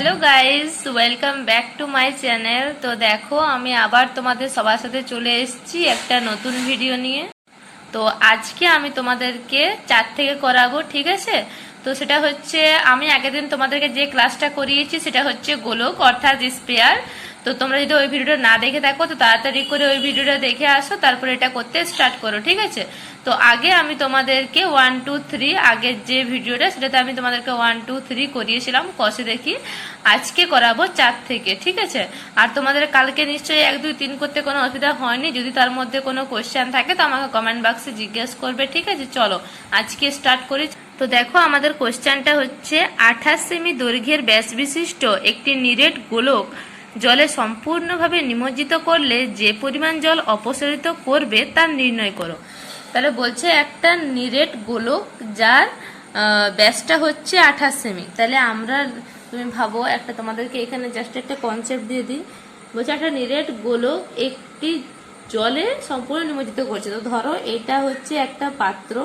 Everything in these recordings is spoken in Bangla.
Hello guys, welcome back to my channel. তো দেখো, আমি আবার তোমাদের সবার সাথে চলে এসেছি একটা নতুন ভিডিও নিয়ে। তো আজকে আমি তোমাদেরকে 4 থেকে করাবো, ঠিক আছে? তো সেটা হচ্ছে, আমি আগের দিন তোমাদেরকে যে ক্লাসটা করিয়েছি সেটা হচ্ছে গোলক অর্থাৎ স্পেয়ার। তো তোমরা যদি ওই ভিডিওটা না দেখে থাকো তো তাড়াতাড়ি করে ওই ভিডিওটা দেখে আসো, তারপরে এটা করতে স্টার্ট করো, ঠিক আছে? তো আগে আমি তোমাদেরকে 1 2 3 আগের যে ভিডিওটা সেটাতে আমি তোমাদেরকে 1 2 3 করিয়েছিলাম কষে দেখি। আজকে করাবো 4 থেকে, ঠিক আছে? আর তোমাদের কালকে নিশ্চয়ই 1 2 3 করতে কোনো অসুবিধা হয়নি। যদি তার মধ্যে কোনো কোশ্চেন থাকে তো আমাকে কমেন্ট বক্সে জিজ্ঞেস করবে, ঠিক আছে? চলো আজকে স্টার্ট করি। তো দেখো, আমাদের কোশ্চেনটা হচ্ছে 28 সেমি দৈর্ঘ্যের ব্যাস বিশিষ্ট একটি নিরেট গোলক জলে সম্পূর্ণভাবে নিমজ্জিত করলে যে পরিমাণ জল অপসারিত করবে তা নির্ণয় করো। তাহলে বলছে একটা নিরেট গোলক যার ব্যাসটা হচ্ছে 28 সেমি। তাহলে আমরা, তুমি ভাবো, একটা তোমাদেরকে এখানে জাস্ট একটা কনসেপ্ট দিয়ে দিই। বলছে একটা নিরেট গোলক একটি জলে সম্পূর্ণ নিমজ্জিত করছে। তো ধরো এটা হচ্ছে একটা পাত্র,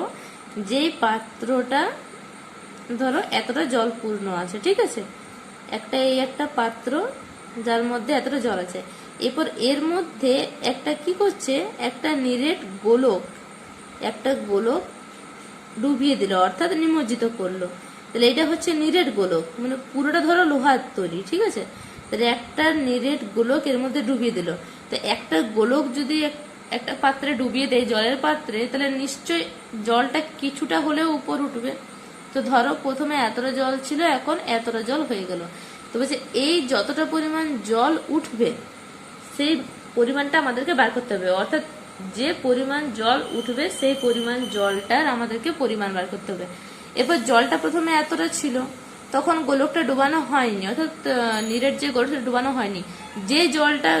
যেই পাত্রটা ধরো এতটা জল পূর্ণ আছে, ঠিক আছে? একটা পাত্র যার মধ্যে এতটা জল আছে। এরপর এর মধ্যে একটা কি করছে, একটা নিরেট গোলক, একটা গোলক ডুবিয়ে দিল অর্থাৎ নিমজ্জিত করলো। তাহলে এটা হচ্ছে নিরেট গোলক, মানে পুরোটা ধরো লোহার তৈরি, ঠিক আছে? তাহলে একটা নিরেট গোলক এর মধ্যে ডুবিয়ে দিল। তো একটা গোলক যদি একটা পাত্রে ডুবিয়ে দেয়, জলের পাত্রে, তাহলে নিশ্চয় জলটা কিছুটা হলেও উপর উঠবে। তো ধরো প্রথমে এতটা জল ছিল, এখন এতটা জল হয়ে গেল। তো বলছে এই যতটা পরিমাণ জল উঠবে সেই পরিমাণটা আমাদেরকে বার করতে হবে, অর্থাৎ যে পরিমাণ জল উঠবে সেই পরিমাণ জলটার আমাদেরকে পরিমাণ বার করতে হবে। এরপর জলটা প্রথমে এতটা ছিল, তখন গোলকটা ডুবানো হয়নি, অর্থাৎ নিরেট যে গোলকটা ডুবানো হয়নি, যে জলটা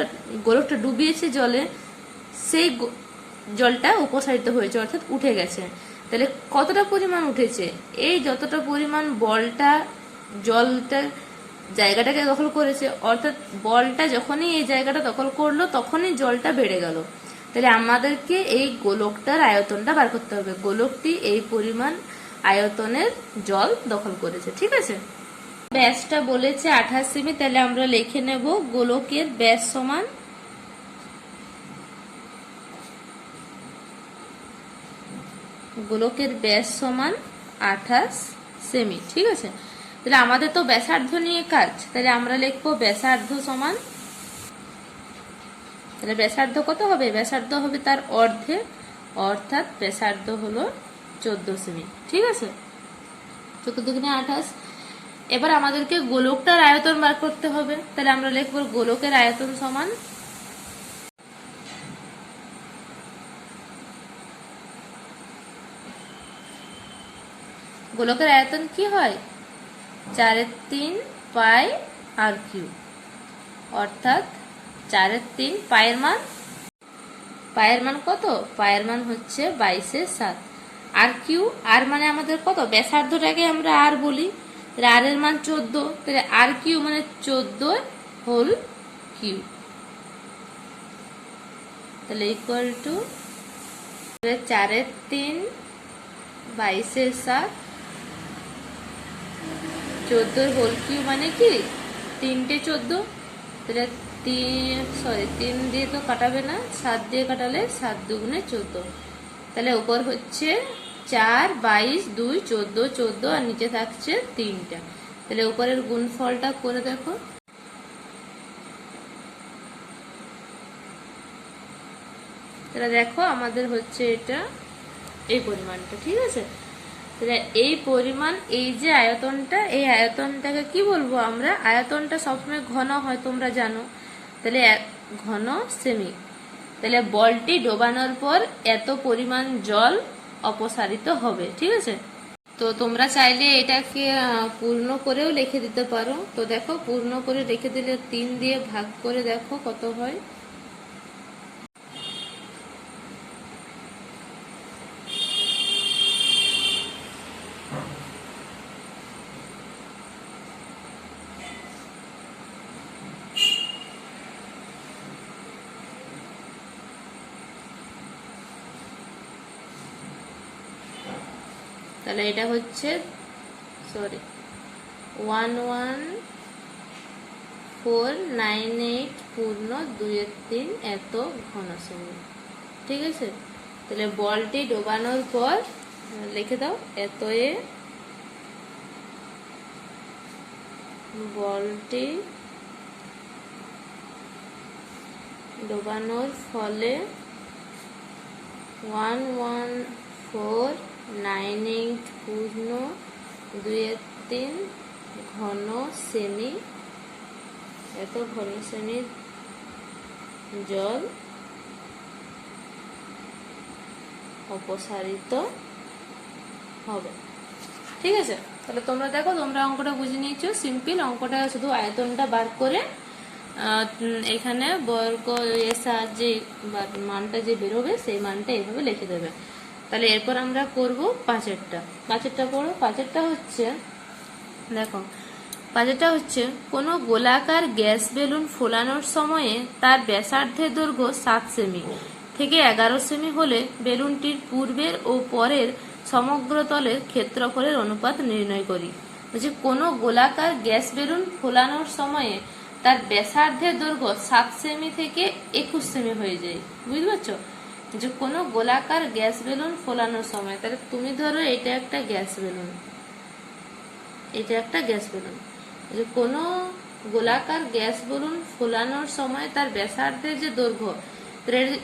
গোলকটা ডুবিয়েছে জলে সেই জলটা উপসারিত হয়েছে, অর্থাৎ উঠে গেছে। তাহলে কতটা পরিমাণ উঠেছে, এই যতটা পরিমাণ বলটা জলটা জায়গাটাকে দখল করেছে, অর্থাৎ বলটা যখনই এই জায়গাটা দখল করলো তখনই জলটা বেড়ে গেল। তাহলে আমাদেরকে এই গোলকটার আয়তনটা বার করতে হবে। গোলকটি এই পরিমাণ আয়তনের জল দখল করেছে, ঠিক আছে? ব্যাসটা বলেছে 28 সেমি, তাহলে আমরা লিখে নেব গোলকের ব্যাস সমান গোলকের ব্যাস সমান 28 সেমি, ঠিক আছে? তাহলে আমাদের তো ব্যাসার্ধ নিয়ে কাজ, তাহলে আমরা লিখবো ব্যাসার্ধ সমান, তাহলে ব্যাসার্ধ কত হবে? ব্যাসার্ধ হবে তার অর্ধেক, অর্থাৎ ব্যাসার্ধ হলো 14 সেমি, ঠিক আছে? 14 দুগুণে 28। এবার আমাদেরকে গোলকটার আয়তন বার করতে হবে, তাহলে আমরা লিখবো গোলকের আয়তন সমান গোলকের আয়তন কি হয়? 4/3 পাই আর কিউ, অর্থাৎ 4/3 পায়ের মান কত? পায়ের মান হচ্ছে 22/7। আর কিউ, আর মানে আমাদের কত? ব্যাসার্ধটাকে আমরা আর বলি, তাহলে আর এর মান 14, তাহলে আর কিউ মানে 14 হোল কিউ, তাহলে ইকুয়াল টু 4/3 22/7 14 হোল কিউ মানে কি 3টে 14, তাহলে 3 দিয়ে তো কাটাবে না, 7 দিয়ে কাটালে 7 দুগুণে 14। তাহলে উপর হচ্ছে 4 22 2 14 14 আর নিচে থাকছে 3টা। তাহলে উপরের গুণফলটা করে দেখো। তাহলে দেখো আমাদের হচ্ছে এটা এই পরিমাণটা, ঠিক আছে? তাহলে এই পরিমাণ, এই যে আয়তনটা, এই আয়তনটাকে কি বলবো আমরা? আয়তনটা সবসময় ঘন হয়, তোমরা জানো। তাহলে ঘন সেমি। তাহলে বলটি ডোবানোর পর এত পরিমাণ জল অপসারিত হবে, ঠিক আছে? তো তোমরা চাইলে এটাকে পূর্ণ করেও লিখে দিতে পারো। তো দেখো, পূর্ণ করে রেখে দিলে 3 দিয়ে ভাগ করে দেখো কত হয়। তাহলে এটা হচ্ছে 11 498 পূর্ণ 2/3 এত ঘন সেমি। ঠিক আছে, তাহলে বলটি ডোবানোর পর লিখে দাও, এত এ বলটি ডোবানোর ফলে 11498 পূর্ণ 2/3 ঘন সেমি এত ঘন সেমি জল অপসারিত হবে। ঠিক আছে, তাহলে তোমরা দেখো, তোমরা অঙ্কটা বুঝে নিয়েছো, সিম্পল অঙ্কটা, শুধু আয়তনটা বার করে এখানে বর্গ এর সাহায্যে মানটা যে বেরোবে সেই মানটা এইভাবে লিখে দেবে। তাহলে এরপর আমরা করব পাঁচেরটা পড়ো। পাঁচেরটা হচ্ছে, দেখো পাঁচেরটা হচ্ছে, কোনো গোলাকার গ্যাস বেলুন ফোলানোর সময়ে তার ব্যাসার্ধের দৈর্ঘ্য 7 সেমি থেকে 11 সেমি হলে বেলুনটির পূর্বের ও পরের সমগ্র তলের ক্ষেত্রফলের অনুপাত নির্ণয় করি। বলছে কোনো গোলাকার গ্যাস বেলুন ফোলানোর সময়ে তার ব্যাসার্ধের দৈর্ঘ্য 7 সেমি থেকে 21 সেমি হয়ে যায়। বুঝতে পারছো, যে কোনো গোলাকার গ্যাস বেলুন ফোলানোর সময়, তাহলে তুমি ধরো এটা একটা গ্যাস বেলুন, যে কোনো গোলাকার গ্যাস বেলুন ফোলানোর সময় তার ব্যাসার্ধের যে দৈর্ঘ্য,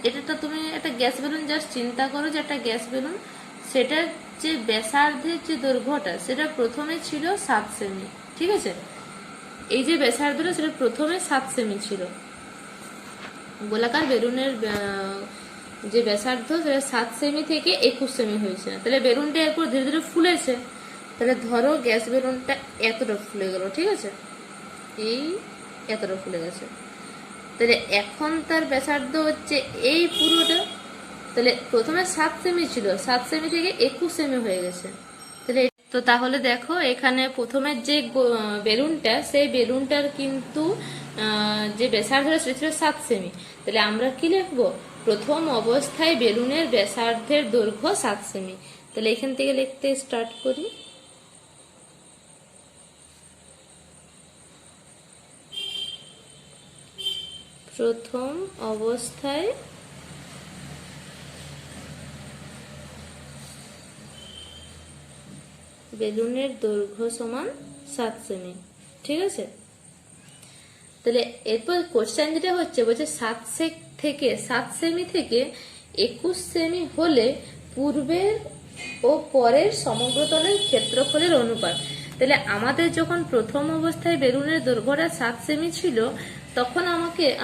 এটা তুমি একটা গ্যাস বেলুন জাস্ট চিন্তা করো যে একটা গ্যাস বেলুন, সেটার যে ব্যাসার্ধের যে দৈর্ঘ্যটা সেটা প্রথমে ছিল 7 সেমি। ঠিক আছে, এই যে ব্যাসার্ধটা সেটা প্রথমে 7 সেমি ছিল, গোলাকার বেলুনের যে ব্যাসার্ধ সেটা 7 সেমি থেকে 21 সেমি হয়েছে। তাহলে বেলুনটা এরপর ধীরে ধীরে ফুলেছে, তাহলে ধরো গ্যাস বেলুনটা এতটা ফুলে গেল। ঠিক আছে, এই এতটা ফুলে গেছে, তাহলে এখন তার ব্যাসার্ধ হচ্ছে এই পুরোটা, তাহলে প্রথমে 7 সেমি ছিল, 7 সেমি থেকে 21 সেমি হয়ে গেছে। তাহলে দেখো এখানে প্রথমে যে বেলুনটা, সেই বেলুনটার কিন্তু যে ব্যাসার্ধ সেটা ছিল 7 সেমি। তাহলে আমরা কি লিখবো, প্রথম অবস্থায় বেলুনের ব্যাসার্ধের দৈর্ঘ্য 7 সেমি। তাহলে এখান থেকে লিখতে স্টার্ট করি। প্রথম অবস্থায় বেলুনের দৈর্ঘ্য সমান 7 সেমি। ঠিক আছে, তাহলে এরপর কোশ্চেন যেটা হচ্ছে, বলছে 7 সেমি থেকে 21 সেমি হলে পূর্বের ও পরের সমগ্র তলের ক্ষেত্রফলের অনুপাত। তাহলে আমাদের যখন প্রথম অবস্থায় বেলুনের দৈর্ঘ্যটা 7 সেমি ছিল, তখন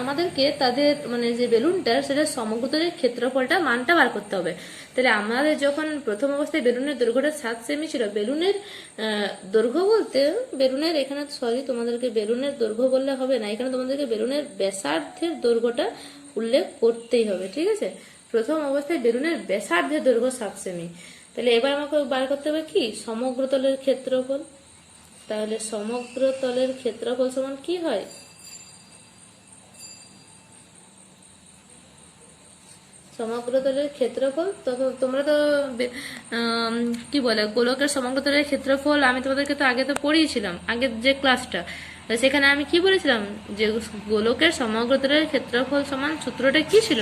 আমাদেরকে তাদের মানে যে বেলুনটার সেটা সমগ্র তলের ক্ষেত্রফলটা মানটা বার করতে হবে। তাহলে আমাদের যখন প্রথম অবস্থায় বেলুনের দৈর্ঘ্যটা 7 সেমি ছিল, বেলুনের দৈর্ঘ্য বলতে বেলুনের এখানে তোমাদেরকে বেলুনের দৈর্ঘ্য বললে হবে না, এখানে তোমাদেরকে বেলুনের ব্যাসার্ধের দৈর্ঘ্যটা উল্লেখ করতেই হবে। ঠিক আছে, প্রথম অবস্থায় বেলুনের ব্যাসার্ধের দৈর্ঘ্য 7 সেমি। তাহলে এবার আমাকে বার করতে হবে কি, সমগ্র তলের ক্ষেত্রফল। তাহলে সমগ্র তলের ক্ষেত্রফল সমান কি হয়, সমগ্র তলের ক্ষেত্রফল, তোমরা তো কি বলে গোলকের সমগ্র তলের ক্ষেত্রফল আমি তোমাদেরকে তো আগে তো পড়িয়েছিলাম, আগের যে ক্লাসটা, সেখানে আমি কি বলেছিলাম, যে গোলকের সমগ্র তলের ক্ষেত্রফল সমান সূত্রটা কি ছিল,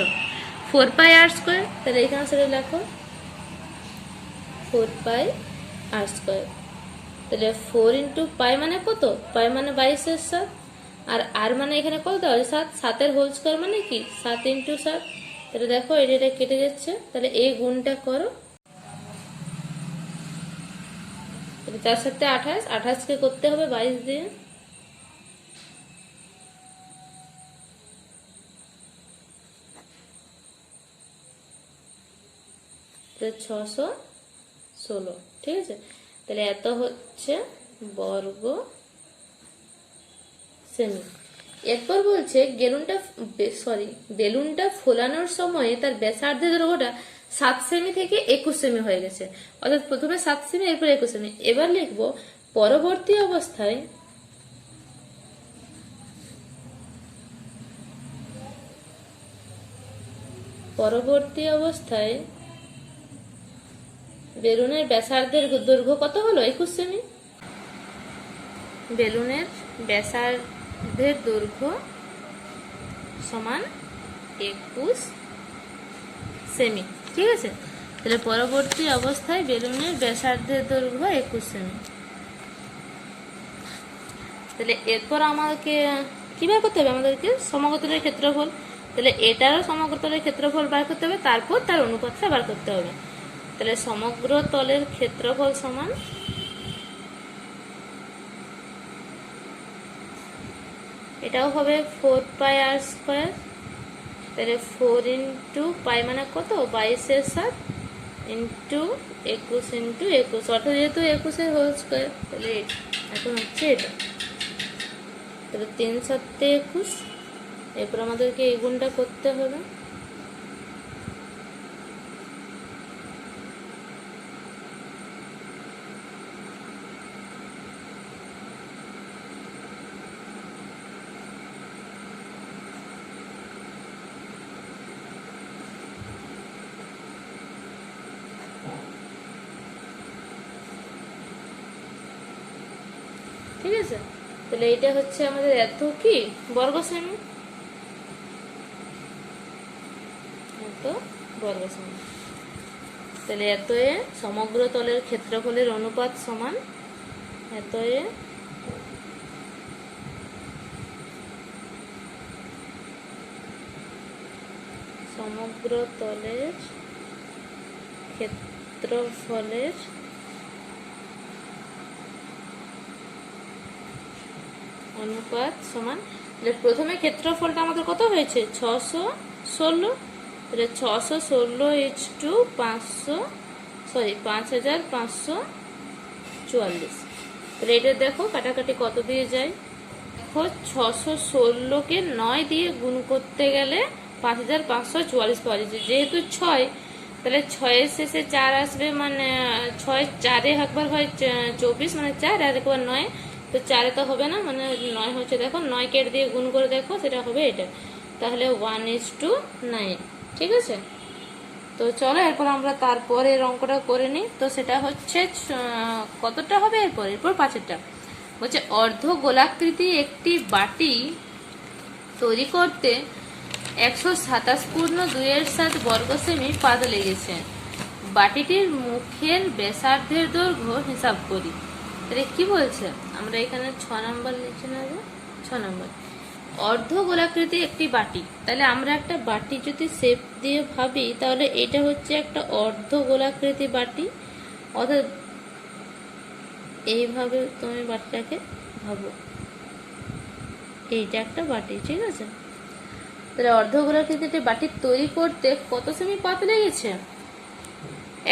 4 পাই আর স্কোয়ার। তাহলে এখানে সেটা লেখো 4 পাই আর স্কোয়ার। তাহলে 4 ইন্টু পাই মানে কত, পাই মানে 22/7, আর আর মানে এখানে কত দেওয়া আছে 7, 7 হোল স্কোয়ার মানে কি 7 ইন্টু 7। তাহলে দেখো এটা কেটে যাচ্ছে, তাহলে এই গুণটা করো, 4 7 28, 28 কে করতে হবে 22 দিয়ে, তো 616। ঠিক আছে, তাহলে এত হচ্ছে বর্গ সেমি। এরপর বলছে বেলুনটা ফোলানোর সময় তার ব্যাসার্ধের দৈর্ঘ্যটা 7 সেমি থেকে 21 সেমি হয়ে গেছে, অর্থাৎ প্রথমে 7 সেমি এরপর 21 সেমি। এবার লিখবো পরবর্তী অবস্থায় বেলুনের ব্যাসার্ধের দৈর্ঘ্য কত হলো, 21 সেমি। বেলুনের ব্যাসার্ধের দৈর্ঘ্য সমান 21 সেমি। ঠিক আছে, তাহলে পরবর্তী অবস্থায় বেলুনের ব্যাসার্ধের দৈর্ঘ্য 21 সেমি। তাহলে এরপর আমাকে কি বার করতে হবে, আমাদেরকে সমগ্রতলের ক্ষেত্রফল। তাহলে এটারও সমগ্রতলের ক্ষেত্রফল বার করতে হবে, তারপর তার অনুপাতটা বার করতে হবে। তাহলে সমগ্র তলের ক্ষেত্রফল সমান এটাও হবে 4πr²। তাহলে 4 ইন্টু পাই মানে কত, 22/7 ইন্টু 21 ইন্টু 21, অর্থাৎ যেহেতু 21 হোল স্কোয়ার, তাহলে এখন হচ্ছে এটা। তাহলে 3 × 7 = 21। এরপর আমাদেরকে এই গুণটা করতে হবে। ঠিক আছে, তাহলে এটা হচ্ছে আমাদের এত কি বর্গ সেমি, এত বর্গ সেমি। তাহলে এত এ সমগ্র তলের ক্ষেত্রফলের অনুপাত সমান এত এ সমগ্র তলের ক্ষেত্রফলের অনুপাত সমান, প্রথমে ক্ষেত্রফলটা আমাদের কত হয়েছে 616। তাহলে 616 5544। তাহলে এটা দেখো কাটাকাটি কত দিয়ে যায়, দেখো 616কে 9 দিয়ে গুণ করতে গেলে 5544 পাওয়া যাচ্ছে। যেহেতু 6, তাহলে 6-এর শেষে 4 আসবে, মানে 6 4-এ একবার হয় 24, মানে 4, আর একবার 9, তো 4-এ তো হবে না, মানে 9 হচ্ছে। দেখো 9 কেটে দিয়ে গুণ করে দেখো, সেটা হবে এটা। তাহলে 1:9। ঠিক আছে, তো চলো এরপর আমরা তারপরের অঙ্কটা করে নিই। তো সেটা হচ্ছে কতটা হবে এরপর 5-এরটা হচ্ছে অর্ধ গোলাকৃতি একটি বাটি তৈরি করতে 127.2 বর্গ সেমি পাত লেগেছে। বাটিটির মুখের ব্যাসার্ধের দৈর্ঘ্য হিসাব করি। তাহলে কি বলছে, আমরা এখানে 6 নম্বর লিখে নেব। 6 নম্বর, অর্ধ গোলাকৃতি একটি বাটি। তাহলে আমরা একটা বাটি যদি শেপ দিয়ে ভাবি, তাহলে এটা হচ্ছে একটা অর্ধ গোলাকৃতি বাটি, অর্থাৎ এইভাবে তুমি বাটিটাকে ভাবো, এইটা একটা বাটি। ঠিক আছে, তাহলে অর্ধ গোলাকৃতি বাটি তৈরি করতে কত সেমি পাত লেগেছে,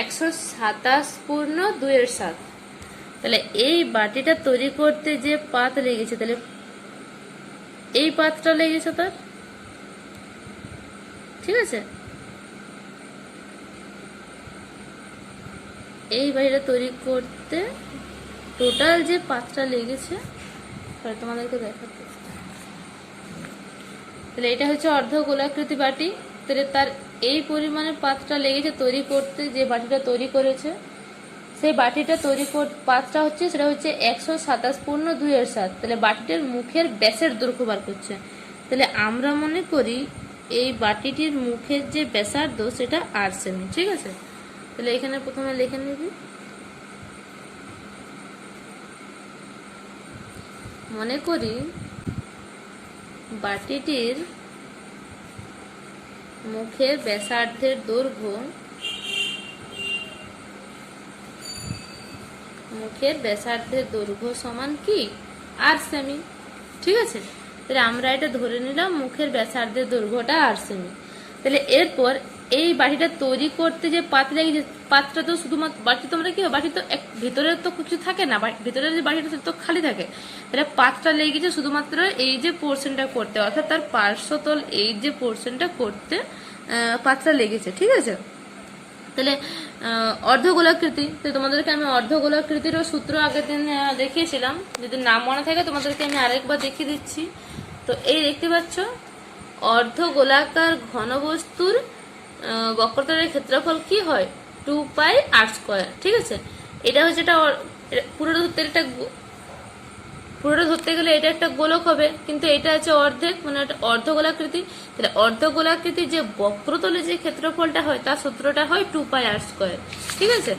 127.2 তাহলে এই বাটিটা তৈরি করতে যে পাত লেগেছে, তাহলে এই পাতটা লেগেছে তার। ঠিক আছে, এই বাটিটা তৈরি করতে টোটাল যে পাতটা লেগেছে তোমাদেরকে দেখাতে। তাহলে এটা হচ্ছে অর্ধ গোলাকৃতি বাটি, তাহলে তার এই পরিমাণের পাতটা লেগেছে তৈরি করতে, যে বাটিটা তৈরি করেছে সেই বাটিটা তৈরি পাতটা হচ্ছে, সেটা হচ্ছে 127.2 তাহলে বাটিটার মুখের ব্যাসের দৈর্ঘ্য বার করছে। তাহলে আমরা মনে করি এই বাটিটির মুখের যে ব্যাসার্ধ সেটা 8 সেমি। ঠিক আছে, তাহলে এখানে প্রথমে লিখে নিবি, মনে করি বাটিটির মুখের ব্যাসার্ধের দৈর্ঘ্য সমান কি 8 সেমি। ঠিক আছে, তাহলে আমরা এটা ধরে নিলাম মুখের ব্যাসার্ধের দৈর্ঘ্যটা 8 সেমি। তাহলে এরপর এই বাটিটা তৈরি করতে যে পাত লেগেছে, পাতটা তো শুধুমাত্র বাটি, তোমরা কি বাটি তো ভিতরে তো কিছু থাকে না, ভিতরের যে বাটিটা তো খালি থাকে। তাহলে পাতটা লেগেছে শুধুমাত্র এই যে পোর্শনটা করতে, অর্থাৎ তার পার্শ্বতল এই যে পোর্শনটা করতে পাতটা লেগেছে। ঠিক আছে, তাহলে অর্ধ গোলাকৃতি, তো তোমাদেরকে আমি অর্ধ গোলাকৃতিরও সূত্র আগের দিন দেখিয়েছিলাম, যদি নাম মনে থাকে তোমাদেরকে আমি আরেকবার দেখিয়ে দিচ্ছি। তো এই দেখতে পাচ্ছ, অর্ধ গোলাকার ঘনবস্তুর বক্রতলের ক্ষেত্রফল কি হয় 2πr²। ঠিক আছে, এটা হচ্ছে এটা পুরো একটা পুরোটা ধরতে গেলে এটা একটা গোলক হবে, কিন্তু এটা আছে অর্ধেক, মানে একটা অর্ধগোলাকৃতি। তাহলে অর্ধগোলাকৃতির যে বক্রতলে যে ক্ষেত্রফলটা হয় তার সূত্রটা হয় 2πr²। ঠিক আছে,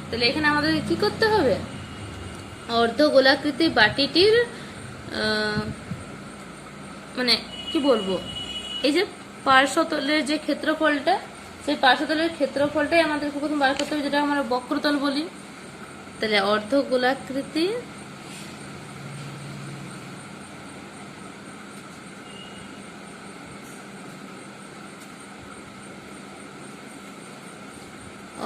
তাহলে এখানে আমাদের কি করতে হবে, অর্ধগোলাকৃতি বাটিটির মানে কি বলবো, এই যে পার্শ্বতলের যে ক্ষেত্রফলটা, সেই পার্শ্বতলের ক্ষেত্রফলটাই আমাদেরকে প্রথম বার করতে হবে, যেটা আমরা বক্রতল বলি। তাহলে অর্ধগোলাকৃতি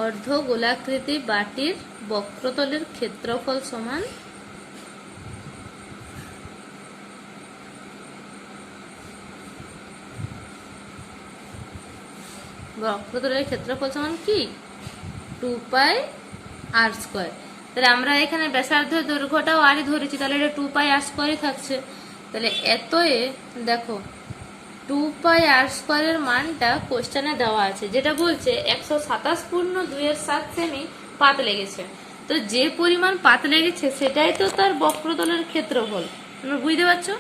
অর্ধগোলাকৃতি বাটির বক্রতলের ক্ষেত্রফল সমান বক্রতলের ক্ষেত্রফল সমান কি 2πr²। তাহলে আমরা এখানে ব্যাসার্ধের দৈর্ঘ্যটাও আরই ধরেছি, তাহলে এটা 2πr² থাকছে। তাহলে এতএ দেখো 2πr² এর মানটা কোশ্চেনে দেওয়া আছে, যেটা বলছে 127.2 সেমি পাত লেগেছে। তো যে পরিমাণ পাত লেগেছে সেটাই তো তার বক্রতলের ক্ষেত্রফল, তোমরা বুঝতে পারছো,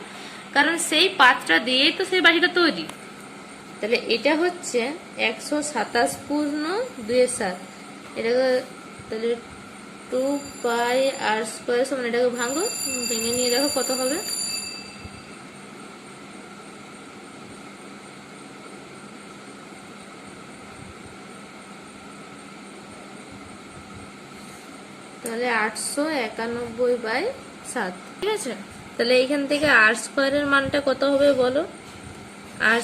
কারণ সেই পাতটা দিয়েই তো সেই বাটিটা তৈরি। তাহলে এটা হচ্ছে 127.2, এটাকে তাহলে 2πr² সমান, এটাকে ভাঙো, ভেঙে নিয়ে দেখো কত হবে। তাহলে 891/7। ঠিক আছে, তাহলে এইখান থেকে r² এর মানটা কত হবে বলো, r²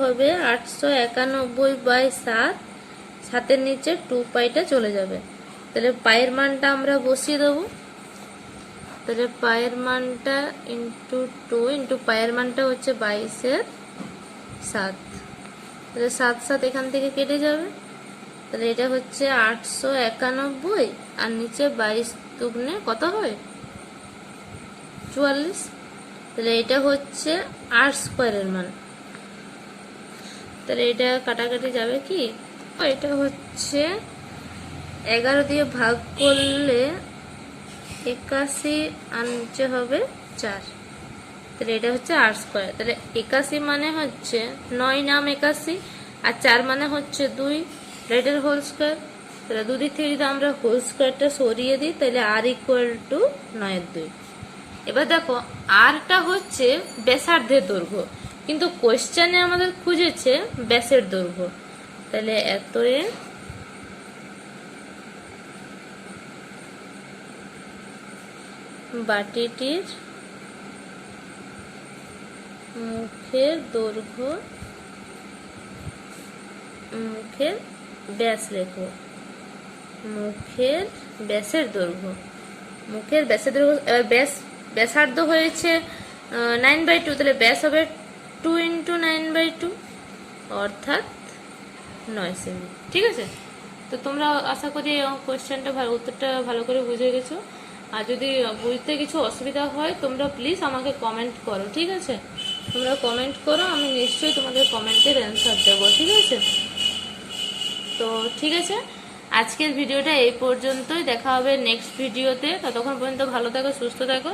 হবে 891/7, 7-এর নিচে 2πটা চলে যাবে। তাহলে পায়ের মানটা আমরা বসিয়ে দেবো। তাহলে পায়ের মানটা ইন্টু 2 ইন্টু পায়ের মানটা হচ্ছে 22/7। তাহলে 7 এখান থেকে কেটে যাবে। তাহলে এটা হচ্ছে 891, আর নিচে 22 দুগুণে কত হয় 44। তাহলে এটা হচ্ছে r² এর মান। তাহলে এটা কাটাকাটি যাবে কি, এটা হচ্ছে 11 দিয়ে ভাগ করলে 81, আর নিচে হবে 4। তাহলে এটা হচ্ছে r²। তাহলে 81 মানে হচ্ছে 9 নাম 81, আর 4 মানে হচ্ছে 2, এটার হোল স্কয়ার। তাহলে দুদিক থেকে যদি আমরা হোল স্কয়ারটা সরিয়ে দিই, তাহলে r=9/2। এবার দেখো আরটা হচ্ছে ব্যাসার্ধের দৈর্ঘ্য, কিন্তু কোশ্চেনে আমাদের খুঁজেছে ব্যাসের দৈর্ঘ্য। তাহলে এতএ বাটিটির মুখের দৈর্ঘ্য, মুখের ব্যাস লেখো, মুখের ব্যাসের দৈর্ঘ্য, মুখের ব্যাসের দৈর্ঘ্য। এবার ব্যাসার্ধ হয়েছে 9/2, তাহলে ব্যাস হবে 2 × 9/2, অর্থাৎ 9 সেমি। ঠিক আছে, তো তোমরা আশা করি কোয়েশ্চেনটা উত্তরটা ভালো করে বুঝে গেছো। আর যদি বুঝতে কিছু অসুবিধা হয় তোমরা প্লিজ আমাকে কমেন্ট করো। ঠিক আছে, তোমরা কমেন্ট করো, আমি নিশ্চয়ই তোমাদের কমেন্টের অ্যান্সার দেবো। ঠিক আছে, তো ঠিক আছে, আজকের ভিডিওটা এই পর্যন্তই। দেখা হবে নেক্সট ভিডিওতে। ততক্ষণ পর্যন্ত ভালো থাকো, সুস্থ থাকো।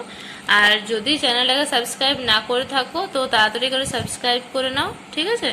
আর যদি চ্যানেলটাকে সাবস্ক্রাইব না করে থাকো তো তাড়াতাড়ি করে সাবস্ক্রাইব করে নাও। ঠিক আছে।